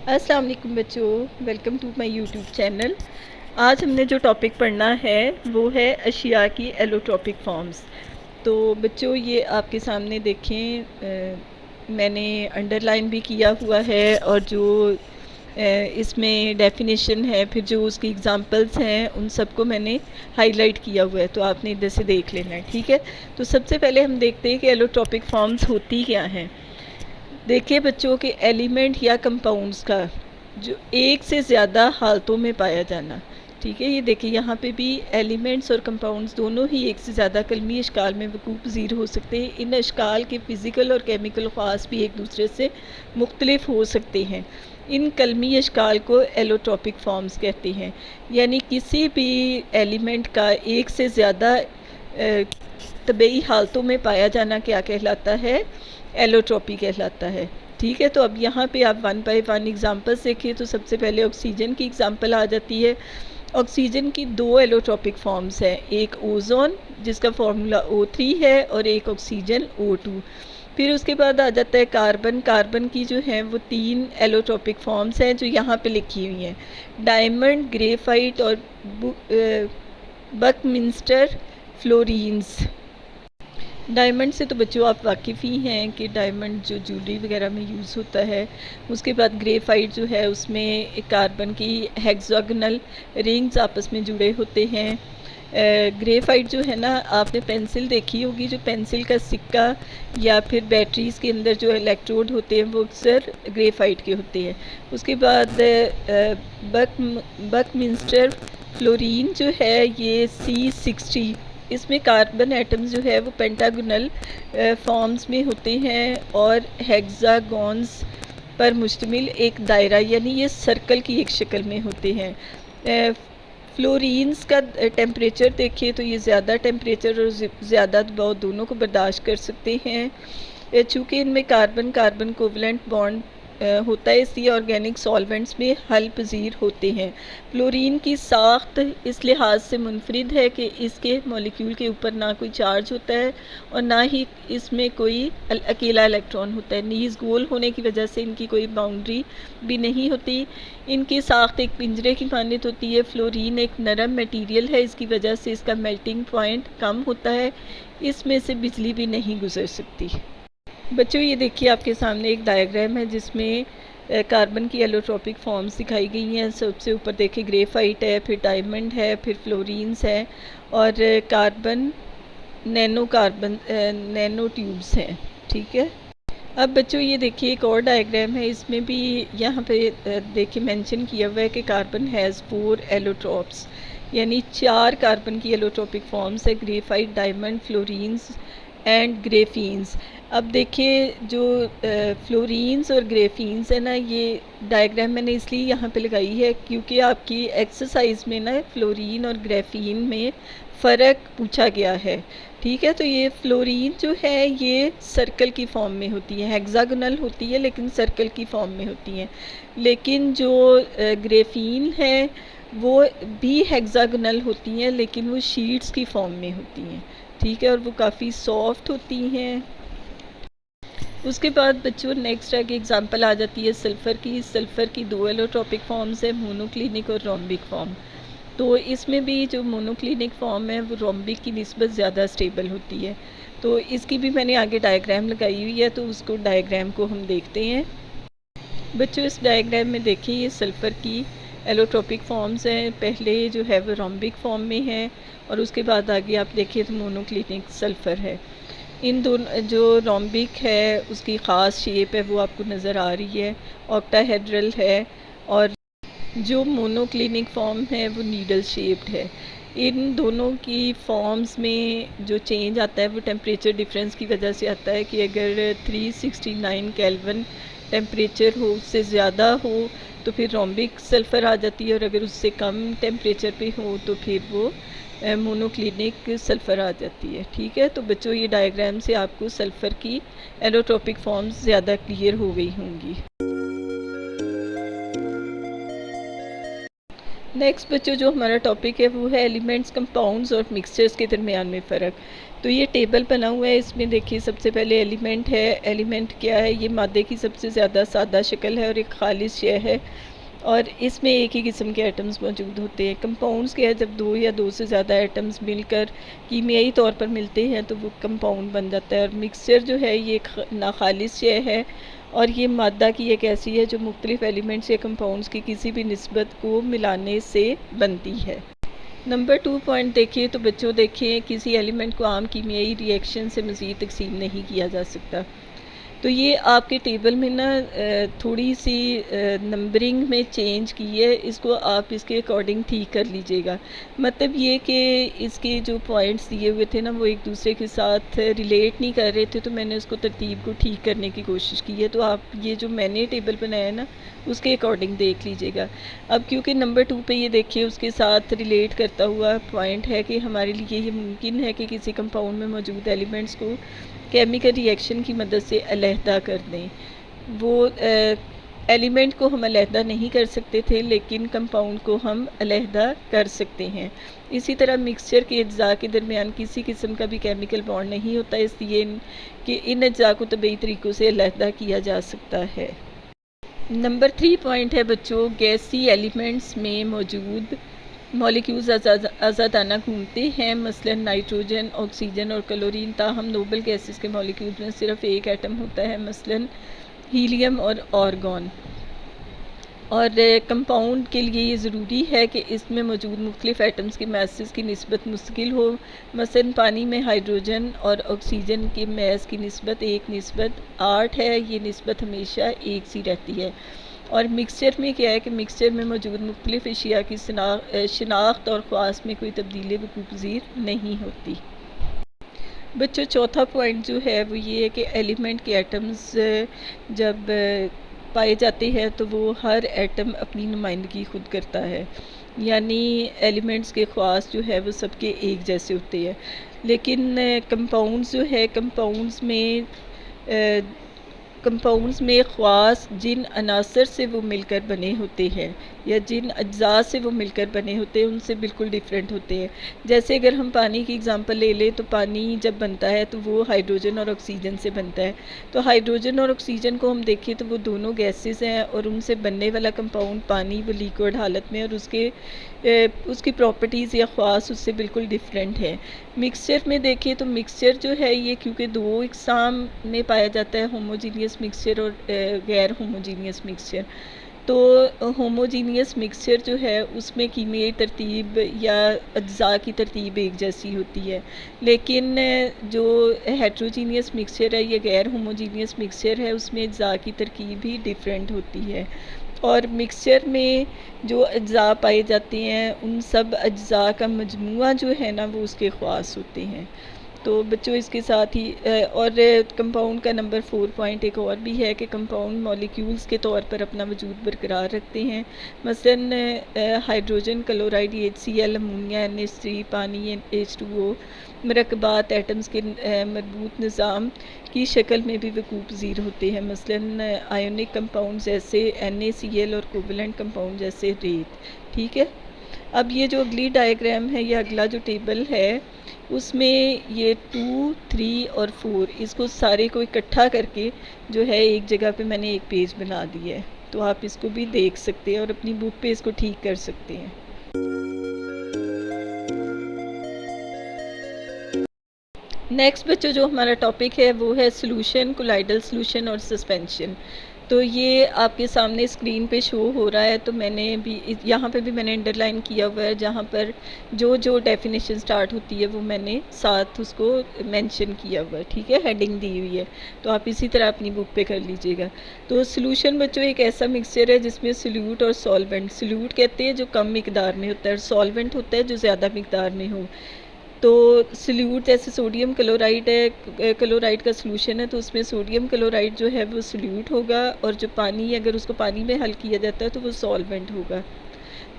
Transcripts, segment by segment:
अस्सलाम वालेकुम बच्चों, welcome to my YouTube channel. आज हमने जो टॉपिक पढ़ना है वो है अशिया की एलोट्रॉपिक फॉर्म्स। तो बच्चों ये आपके सामने देखें, मैंने अंडरलाइन भी किया हुआ है और जो इसमें डेफिनेशन है, फिर जो उसकी एग्जांपल्स हैं, उन सबको मैंने हाईलाइट किया हुआ है, तो आपने इधर से देख लेना है। ठीक है, तो सबसे पहले हम देखते हैं कि एलोट्रॉपिक फॉर्म्स होती क्या हैं। देखिए बच्चों के एलिमेंट या कंपाउंड्स का जो एक से ज़्यादा हालतों में पाया जाना। ठीक है, ये देखिए यहाँ पे भी एलिमेंट्स और कंपाउंड्स दोनों ही एक से ज़्यादा कलमी अशकाल में वकूफ़ पज़ीर हो सकते हैं। इन अशकाल के फ़िज़िकल और केमिकल ख़ास भी एक दूसरे से मुख्तलिफ हो सकते हैं। इन कलमी अशकाल को एलोट्रॉपिक फॉर्म्स कहते हैं। यानी किसी भी एलिमेंट का एक से ज़्यादा तबई हालतों में पाया जाना क्या कहलाता है? एलोट्रॉपी कहलाता है। ठीक है, तो अब यहाँ पे आप वन बाय वन एग्जांपल्स देखिए। तो सबसे पहले ऑक्सीजन की एग्जांपल आ जाती है। ऑक्सीजन की दो एलोट्रॉपिक फॉर्म्स हैं, एक ओजोन जिसका फार्मूला O3 है और एक ऑक्सीजन O2। फिर उसके बाद आ जाता है कार्बन। कार्बन की जो है वो तीन एलोट्रॉपिक फॉर्म्स हैं जो यहाँ पे लिखी हुई हैं, डायमंड, ग्रेफाइट और बकमिंस्टर फ्लोरीन्स। डायमंड से तो बच्चों आप वाकिफ़ ही हैं कि डायमंड जो ज्वेलरी वगैरह में यूज़ होता है। उसके बाद ग्रेफाइट जो है उसमें कार्बन की हेक्सागोनल रिंग्स आपस में जुड़े होते हैं। ग्रेफाइट जो है ना, आपने पेंसिल देखी होगी, जो पेंसिल का सिक्का या फिर बैटरीज़ के अंदर जो इलेक्ट्रोड होते हैं वो अक्सर ग्रेफाइट के होते हैं। उसके बाद बकमिंस्टर फ्लोरीन जो है ये C60, इसमें कार्बन एटम्स जो है वो पेंटागोनल फॉर्म्स में होते हैं और हेक्सागॉन्स पर मुश्तमिल एक दायरा यानी ये सर्कल की एक शक्ल में होते हैं। फ्लोरीन्स का टेम्परेचर देखिए तो ये ज़्यादा टेम्परेचर और ज़्यादा दबाव दोनों को बर्दाश्त कर सकते हैं। चूँकि इनमें कार्बन कार्बन कोवलेंट बॉन्ड होता है, इसलिए ऑर्गेनिक सॉल्वेंट्स में हल पज़ीर होते हैं। फ्लोरीन की साख्त इस लिहाज से मुनफरिद है कि इसके मॉलिक्यूल के ऊपर ना कोई चार्ज होता है और ना ही इसमें कोई अकेला इलेक्ट्रॉन होता है। नीज़ गोल होने की वजह से इनकी कोई बाउंड्री भी नहीं होती। इनकी साख्त एक पिंजरे की मानत होती है। फ्लोरीन एक नरम मटीरियल है, इसकी वजह से इसका मेल्टिंग पॉइंट कम होता है, इसमें से बिजली भी नहीं गुजर सकती। बच्चों ये देखिए आपके सामने एक डायग्राम है जिसमें कार्बन की एलोट्रॉपिक फॉर्म्स दिखाई गई हैं। सबसे ऊपर देखिए ग्रेफाइट है, फिर डायमंड है, फिर फ्लोरीन्स है और नैनो ट्यूब्स हैं। ठीक है, अब बच्चों ये देखिए एक और डायग्राम है, इसमें भी यहाँ पे देखिए मेंशन किया हुआ है कि कार्बन हैज़ 4 एलोट्रॉप्स, यानी 4 कार्बन की एलोट्रॉपिक फॉर्म्स है, ग्रेफाइट, डायमंड, फ्लोरीन्स एंड ग्रेफीन्स। अब देखिए जो फ्लोरीन्स और ग्रेफीन्स है ना, ये डायग्राम मैंने इसलिए यहाँ पे लगाई है क्योंकि आपकी एक्सरसाइज में ना फ्लोरीन और ग्रेफीन में फ़र्क पूछा गया है। ठीक है, तो ये फ्लोरीन जो है ये सर्कल की फॉर्म में होती है, हेक्सागोनल होती है लेकिन सर्कल की फॉर्म में होती हैं। लेकिन जो ग्रेफीन है वो भी हेक्सागोनल होती हैं लेकिन वो शीट्स की फॉर्म में होती हैं। ठीक है, और वो काफ़ी सॉफ्ट होती हैं। उसके बाद बच्चों नेक्स्ट आगे एग्जांपल आ जाती है सल्फ़र की। सल्फ़र की दो एलोट्रॉपिक फॉर्म्स है, मोनोक्लिनिक और रोम्बिक फॉर्म। तो इसमें भी जो मोनोक्लिनिक फॉर्म है वो रोम्बिक की निस्बत ज़्यादा स्टेबल होती है। तो इसकी भी मैंने आगे डायग्राम लगाई हुई है, तो उसको डायग्राम को हम देखते हैं। बच्चों इस डायग्राम में देखिए ये सल्फ़र की एलोट्रॉपिक फॉर्म्स हैं। पहले जो है वो रोम्बिक फॉर्म में है और उसके बाद आगे आप देखिए तो मोनोक्लिनिक सल्फ़र है। इन दोनों जो रोम्बिक है उसकी ख़ास शेप है वो आपको नज़र आ रही है, ऑक्टाहेड्रल है, और जो मोनोक्लिनिक फॉर्म है वो नीडल शेप्ड है। इन दोनों की फॉर्म्स में जो चेंज आता है वो टेम्परेचर डिफरेंस की वजह से आता है कि अगर 369 केल्विन टेम्परेचर हो, उससे ज़्यादा हो तो फिर रोम्बिक सल्फ़र आ जाती है और अगर उससे कम टेम्परेचर पे हो तो फिर वो मोनोक्लिनिक सल्फ़र आ जाती है। ठीक है, तो बच्चों ये डायग्राम से आपको सल्फ़र की एलोट्रॉपिक फॉर्म्स ज़्यादा क्लियर हो गई होंगी। नेक्स्ट बच्चों जो हमारा टॉपिक है वो है एलिमेंट्स, कंपाउंड्स और मिक्सचर्स के दरमियान में फ़र्क। तो ये टेबल बना हुआ है, इसमें देखिए सबसे पहले एलिमेंट है। एलिमेंट क्या है? ये मादे की सबसे ज़्यादा सादा शक्ल है और एक खालिश शय है, और इसमें एक ही किस्म के एटम्स मौजूद होते हैं। कंपाउंड्स क्या है? जब दो या दो से ज़्यादा एटम्स मिलकर कीमियाई तौर पर मिलते हैं तो वो कंपाउंड बन जाता है। और मिक्सचर जो है ये नाखालिस शय है, और ये मादा की एक ऐसी है जो मुख्तलिफ एलिमेंट्स या कंपाउंड्स की किसी भी निस्बत को मिलाने से बनती है। नंबर 2 पॉइंट देखिए तो बच्चों देखिए, किसी एलिमेंट को आम कीमियाई रिएक्शन से मज़ीद तकसीम नहीं किया जा सकता। तो ये आपके टेबल में ना थोड़ी सी नंबरिंग में चेंज की है, इसको आप इसके अकॉर्डिंग ठीक कर लीजिएगा। मतलब ये कि इसके जो पॉइंट्स दिए हुए थे ना वो एक दूसरे के साथ रिलेट नहीं कर रहे थे, तो मैंने उसको तरतीब को ठीक करने की कोशिश की है। तो आप ये जो मैंने टेबल बनाया है ना उसके अकॉर्डिंग देख लीजिएगा। अब क्योंकि नंबर 2 पे ये देखिए उसके साथ रिलेट करता हुआ पॉइंट है कि हमारे लिए ये मुमकिन है कि किसी कंपाउंड में मौजूद एलिमेंट्स को केमिकल रिएक्शन की मदद से अलहदा कर दें। वो एलिमेंट को हम अलहदा नहीं कर सकते थे, लेकिन कंपाउंड को हम अलहदा कर सकते हैं। इसी तरह मिक्सचर के अज्जा के दरमियान किसी किस्म का भी केमिकल बॉन्ड नहीं होता, इसलिए कि इन अज्जा को तबीई तरीक़ों से अलहदा किया जा सकता है। नंबर 3 पॉइंट है बच्चों, गैसी एलिमेंट्स में मौजूद मॉलिक्यूल्स आज़ादाना घूमते हैं, मसलन नाइट्रोजन, ऑक्सीजन और क्लोरीन। ताहम नोबल गैसेस के मॉलिक्यूल्स में सिर्फ एक एटम होता है, मसलन हीलियम और आर्गन। और कंपाउंड के लिए ये ज़रूरी है कि इसमें मौजूद मुख्तलिफ एटम्स के मैसेस की निस्बत मुस्तकिल हो। मसलन पानी में हाइड्रोजन और ऑक्सीजन के मैस की निस्बत 1:8 है, ये निस्बत हमेशा एक सी रहती है। और मिक्सचर में क्या है कि मिक्सचर में मौजूद मुख्तलिफ अशिया की शनाख्त और ख़्वास में कोई तब्दीली वक़ूफ़-पज़ीर नहीं होती। बच्चों चौथा पॉइंट जो है वो ये है कि एलिमेंट के एटम्स जब पाए जाते हैं तो वो हर एटम अपनी नुमाइंदगी खुद करता है, यानी एलिमेंट्स के ख़्वास जो है वो सबके एक जैसे होते हैं। लेकिन कंपाउंड्स जो है कंपाउंड्स में ख़्वास जिन अनासर से वो मिलकर बने होते हैं या जिन अज्जा से वो मिलकर बने होते हैं उनसे बिल्कुल डिफरेंट होते हैं। जैसे अगर हम पानी की एग्ज़ाम्पल ले लें तो पानी जब बनता है तो वो हाइड्रोजन और ऑक्सीजन से बनता है। तो हाइड्रोजन और ऑक्सीजन को हम देखें तो वो दोनों गैसेस हैं, और उनसे बनने वाला कंपाउंड पानी वो लिक्विड हालत में, और उसकी प्रॉपर्टीज़ या ख़्वास उससे बिल्कुल डिफरेंट है। मिक्सचर में देखें तो मिक्सचर जो है ये क्योंकि दो इकसाम में पाया जाता है, होमोजीनियस मिक्सचर और गैर होमोजीनियस मिक्सचर। तो होमोजीनियस मिक्सचर जो है उसमें कीमियाई तरतीब या अज्जा की तरतीब एक जैसी होती है, लेकिन जो हेट्रोजीनियस मिक्सचर है या गैर होमोजीनियस मिक्सचर है उसमें अज्जा की तरकीब भी डिफरेंट होती है। और मिक्सचर में जो अज्जा पाए जाते हैं उन सब अज्जा का मजमूआ जो है ना वो उसके ख़्वास होते हैं। तो बच्चों इसके साथ ही और कंपाउंड का नंबर 4 पॉइंट एक और भी है कि कंपाउंड मॉलिक्यूल्स के तौर पर अपना वजूद बरकरार रखते हैं। मसलन hydrogen chloride HCl, ammonia NH3, पानी H2O मरकबात एटम्स के मरबूत निज़ाम की शक्ल में भी वक़ूफ़-पज़ीर होते हैं। मसलन आयोनिक कंपाउंड जैसे NaCl और कोवलेंट कंपाउंड जैसे रेत। ठीक है, अब ये जो अगली डायग्राम है या अगला जो टेबल है उसमें ये 2, 3 और 4 इसको सारे को इकट्ठा करके जो है एक जगह पे मैंने एक पेज बना दिया है, तो आप इसको भी देख सकते हैं और अपनी बुक पे इसको ठीक कर सकते हैं। नेक्स्ट बच्चों जो हमारा टॉपिक है वो है सोल्यूशन, कोलाइडल सोल्यूशन और सस्पेंशन। तो ये आपके सामने स्क्रीन पे शो हो रहा है, तो मैंने भी यहाँ पे भी मैंने अंडरलाइन किया हुआ है, जहाँ पर जो जो डेफिनेशन स्टार्ट होती है वो मैंने साथ उसको मेंशन किया हुआ है। ठीक है, हेडिंग दी हुई है, तो आप इसी तरह अपनी बुक पे कर लीजिएगा। तो सोल्यूशन बच्चों एक ऐसा मिक्सचर है जिसमें सोल्यूट और सॉल्वेंट, सोल्यूट कहते हैं जो कम मिकदार में होता है, और सॉल्वेंट होता है जो ज़्यादा मिकदार में हो। तो सोल्यूट जैसे सोडियम क्लोराइड है, क्लोराइड का सोल्यूशन है, तो उसमें सोडियम क्लोराइड जो है वो सोल्यूट होगा, और जो पानी अगर उसको पानी में हल किया जाता है तो वो सॉल्वेंट होगा।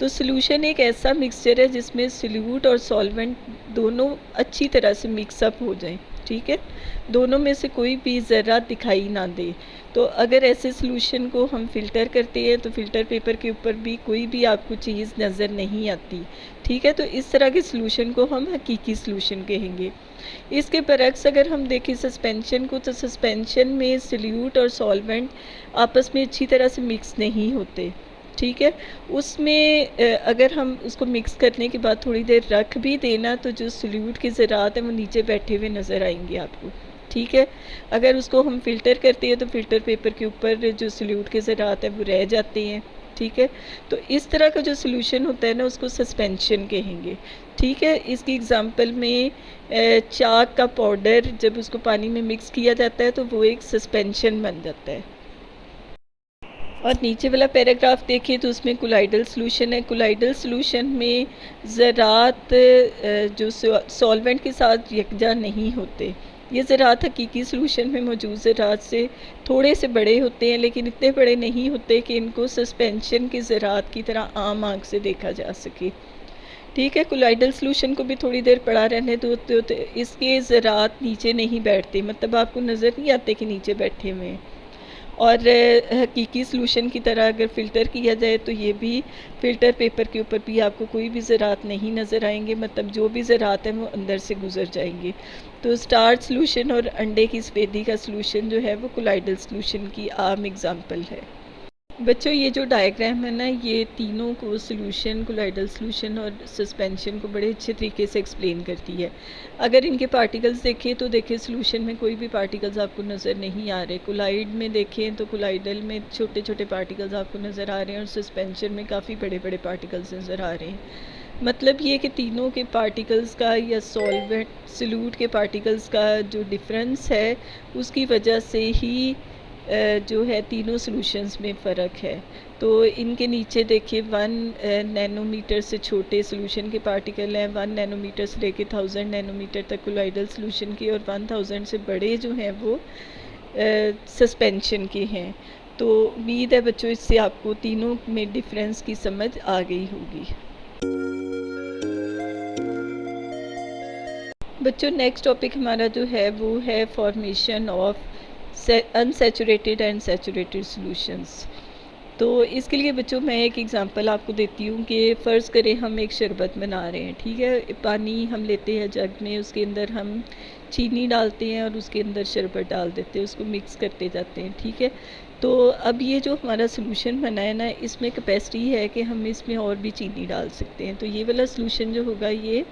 तो सॉल्यूशन एक ऐसा मिक्सचर है जिसमें सॉल्यूट और सॉल्वेंट दोनों अच्छी तरह से मिक्सअप हो जाएं, ठीक है, दोनों में से कोई भी ज़रा दिखाई ना दे। तो अगर ऐसे सॉल्यूशन को हम फ़िल्टर करते हैं तो फ़िल्टर पेपर के ऊपर भी कोई भी आपको चीज़ नज़र नहीं आती, ठीक है। तो इस तरह के सॉल्यूशन को हम हकीकी सॉल्यूशन कहेंगे। इसके बरक्स अगर हम देखें सस्पेंशन को, तो सस्पेंशन में सॉल्यूट और सॉल्वेंट आपस में अच्छी तरह से मिक्स नहीं होते, ठीक है। उसमें अगर हम उसको मिक्स करने के बाद थोड़ी देर रख भी देना तो जो सॉल्यूट के ज़रात हैं वो नीचे बैठे हुए नज़र आएंगे आपको, ठीक है। अगर उसको हम फ़िल्टर करते हैं तो फ़िल्टर पेपर के ऊपर जो सॉल्यूट के ज़रात हैं वो रह जाते हैं, ठीक है। तो इस तरह का जो सॉल्यूशन होता है ना उसको सस्पेंशन कहेंगे, ठीक है। इसकी एग्ज़ाम्पल में चाक का पाउडर जब उसको पानी में मिक्स किया जाता है तो वो एक सस्पेंशन बन जाता है। और नीचे वाला पैराग्राफ देखिए तो उसमें कोलाइडल सॉल्यूशन है। कोलाइडल सॉल्यूशन में ज़रात जो सॉल्वेंट के साथ यकजा नहीं होते। ये ज़रात हकीकी सॉल्यूशन में मौजूद ज़रात से थोड़े से बड़े होते हैं, लेकिन इतने बड़े नहीं होते कि इनको सस्पेंशन के ज़रात की तरह आम आँख से देखा जा सके, ठीक है। कोलाइडल सॉल्यूशन को भी थोड़ी देर पड़ा रहने दो तो इसके ज़रात नीचे नहीं बैठते, मतलब आपको नज़र नहीं आते कि नीचे बैठे हुए हैं। और हकीकी सॉल्यूशन की तरह अगर फ़िल्टर किया जाए तो ये भी फ़िल्टर पेपर के ऊपर भी आपको कोई भी ज़रात नहीं नज़र आएंगे, मतलब जो भी ज़रात हैं वो अंदर से गुज़र जाएंगे। तो स्टार्च सॉल्यूशन और अंडे की सफ़ेदी का सॉल्यूशन जो है वो कोलाइडल सॉल्यूशन की आम एग्ज़ाम्पल है। बच्चों ये जो डायग्राम है ना, ये तीनों को सॉल्यूशन, कोलाइडल सॉल्यूशन और सस्पेंशन को बड़े अच्छे तरीके से एक्सप्लेन करती है। अगर इनके पार्टिकल्स देखें तो देखिए सॉल्यूशन में कोई भी पार्टिकल्स आपको नज़र नहीं आ रहे। कोलाइड में देखें तो कोलाइडल में छोटे छोटे पार्टिकल्स आपको नज़र आ रहे हैं और सस्पेंशन में काफ़ी बड़े बड़े पार्टिकल्स नज़र आ रहे हैं। मतलब ये कि तीनों के पार्टिकल्स का या सॉल्वेंट सॉल्यूट के पार्टिकल्स का जो डिफरेंस है उसकी वजह से ही जो है तीनों सॉल्यूशंस में फ़र्क है। तो इनके नीचे देखिए 1 नैनोमीटर से छोटे सॉल्यूशन के पार्टिकल हैं, 1 नैनोमीटर से लेके 1000 नैनोमीटर तक कोलाइडल सॉल्यूशन के, और 1000 से बड़े जो हैं वो सस्पेंशन के हैं। तो उम्मीद है बच्चों इससे आपको तीनों में डिफरेंस की समझ आ गई होगी। बच्चों नेक्स्ट टॉपिक हमारा जो है वो है formation of unsaturated and saturated solutions. तो इसके लिए बच्चों मैं एक एग्ज़ाम्पल आपको देती हूँ कि फ़र्ज़ करें हम एक शरबत बना रहे हैं, ठीक है। पानी हम लेते हैं जग में, उसके अंदर हम चीनी डालते हैं और उसके अंदर शरबत डाल देते हैं, उसको मिक्स करते जाते हैं, ठीक है। तो अब ये जो हमारा सॉल्यूशन बना है ना, इसमें कैपेसिटी है कि हम इसमें और भी चीनी डाल सकते हैं। तो ये वाला सॉल्यूशन जो होगा ये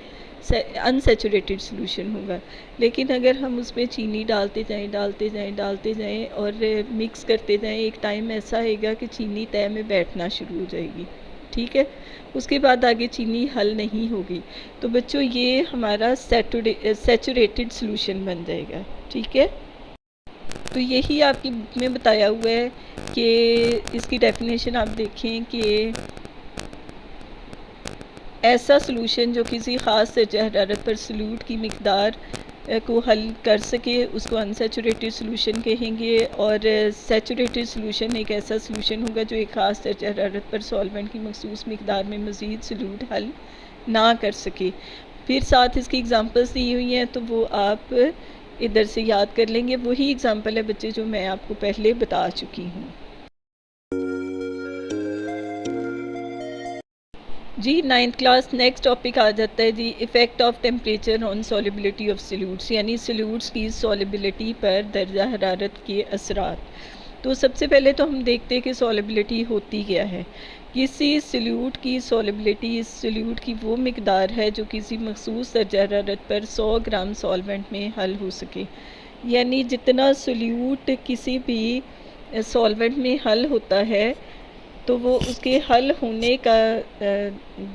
अनसैचुरेटेड सॉल्यूशन होगा। लेकिन अगर हम उसमें चीनी डालते जाएं और मिक्स करते जाएं, एक टाइम ऐसा आएगा कि चीनी तय में बैठना शुरू हो जाएगी, ठीक है। उसके बाद आगे चीनी हल नहीं होगी, तो बच्चों ये हमारा सैचुरेटेड सॉल्यूशन बन जाएगा, ठीक है। तो यही आपकी बुक में बताया हुआ है कि इसकी डेफिनेशन आप देखें कि ऐसा सॉल्यूशन जो किसी ख़ास दर्जा हरारत पर सॉल्यूट की मिक़दार को हल कर सके उसको अनसैचुरेटेड सॉल्यूशन कहेंगे। और सैचुरेटेड सॉल्यूशन एक ऐसा सॉल्यूशन होगा जो एक ख़ास दर्जा हरारत पर सॉल्वेंट की मखसूस मिक़दार में मज़ीद सॉल्यूट हल ना कर सके। फिर साथ इसकी एग्ज़ाम्पल्स दी हुई हैं तो वो आप इधर से याद कर लेंगे। वही एग्ज़ाम्पल है बच्चे जो मैं आपको पहले बता चुकी हूँ। जी 9th क्लास नेक्स्ट टॉपिक आ जाता है जी effect of temperature on solubility of solutes, यानी सॉल्यूट्स की सॉलिबिलिटी पर दर्जा हरारत के असरात। तो सबसे पहले तो हम देखते हैं कि सॉलिबिलिटी होती क्या है। किसी सॉल्यूट की सॉलिबिलिटी इस सॉल्यूट की वो मिक़दार है जो किसी मखसूस दर्जा हरारत पर 100 ग्राम सॉल्वेंट में हल हो सके। यानी जितना सॉल्यूट किसी भी सॉल्वेंट में हल होता है तो वो उसके हल होने का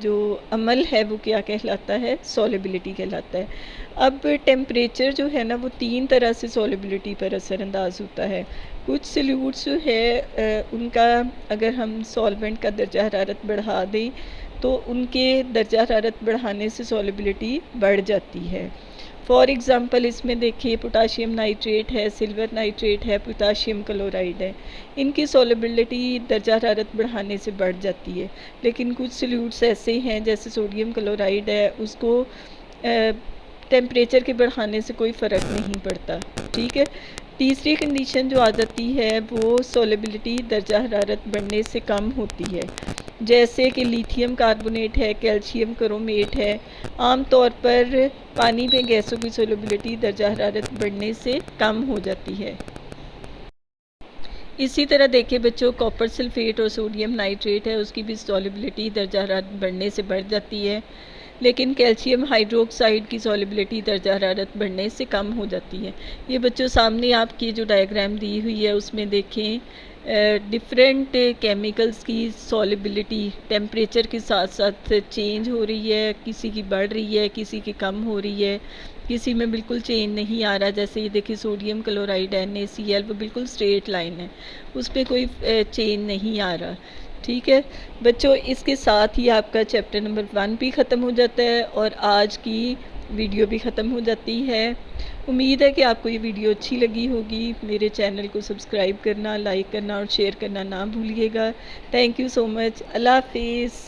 जो अमल है वो क्या कहलाता है, सॉलिबिलिटी कहलाता है। अब टेम्परेचर जो है ना वो 3 तरह से सॉलिबिलिटी पर असरअंदाज होता है। कुछ सॉल्यूट्स जो है उनका अगर हम सॉल्वेंट का दर्जा हरारत बढ़ा दें तो उनके दर्जा हरारत बढ़ाने से सॉलिबिलिटी बढ़ जाती है। फॉर एग्ज़ाम्पल इसमें देखिए पोटाशियम नाइट्रेट है, सिल्वर नाइट्रेट है, पोटाशियम क्लोराइड है। इनकी सॉल्युबिलिटी दर्जा हरारत बढ़ाने से बढ़ जाती है, लेकिन कुछ सॉल्यूट्स ऐसे हैं जैसे सोडियम क्लोराइड है, उसको टेम्परेचर के बढ़ाने से कोई फ़र्क नहीं पड़ता। ठीक है। तीसरी कंडीशन जो आ जाती है वो सॉल्युबिलिटी दर्जा हरारत बढ़ने से कम होती है, जैसे कि लिथियम कार्बोनेट है, कैल्शियम क्रोमेट है। आम तौर पर पानी में गैसों की सॉल्युबिलिटी दर्जा हरारत बढ़ने से कम हो जाती है। इसी तरह देखिए बच्चों, कॉपर सल्फेट और सोडियम नाइट्रेट है, उसकी भी सॉल्युबिलिटी दर्जा हरारत बढ़ने से बढ़ जाती है, लेकिन कैल्शियम हाइड्रोक्साइड की सॉल्युबिलिटी दर्जा हरारत बढ़ने से कम हो जाती है। ये बच्चों सामने आपकी जो डायग्राम दी हुई है उसमें देखें डिफरेंट केमिकल्स की सॉल्युबिलिटी टेम्परेचर के साथ साथ चेंज हो रही है, किसी की बढ़ रही है, किसी की कम हो रही है, किसी में बिल्कुल चेंज नहीं आ रहा। जैसे ये देखिए सोडियम क्लोराइड NaCl वो बिल्कुल स्ट्रेट लाइन है, उस पर कोई चेंज नहीं आ रहा। ठीक है बच्चों, इसके साथ ही आपका चैप्टर नंबर 1 भी ख़त्म हो जाता है और आज की वीडियो भी ख़त्म हो जाती है। उम्मीद है कि आपको ये वीडियो अच्छी लगी होगी। मेरे चैनल को सब्सक्राइब करना, लाइक करना और शेयर करना ना भूलिएगा। Thank you so much. Allah हाफिज़।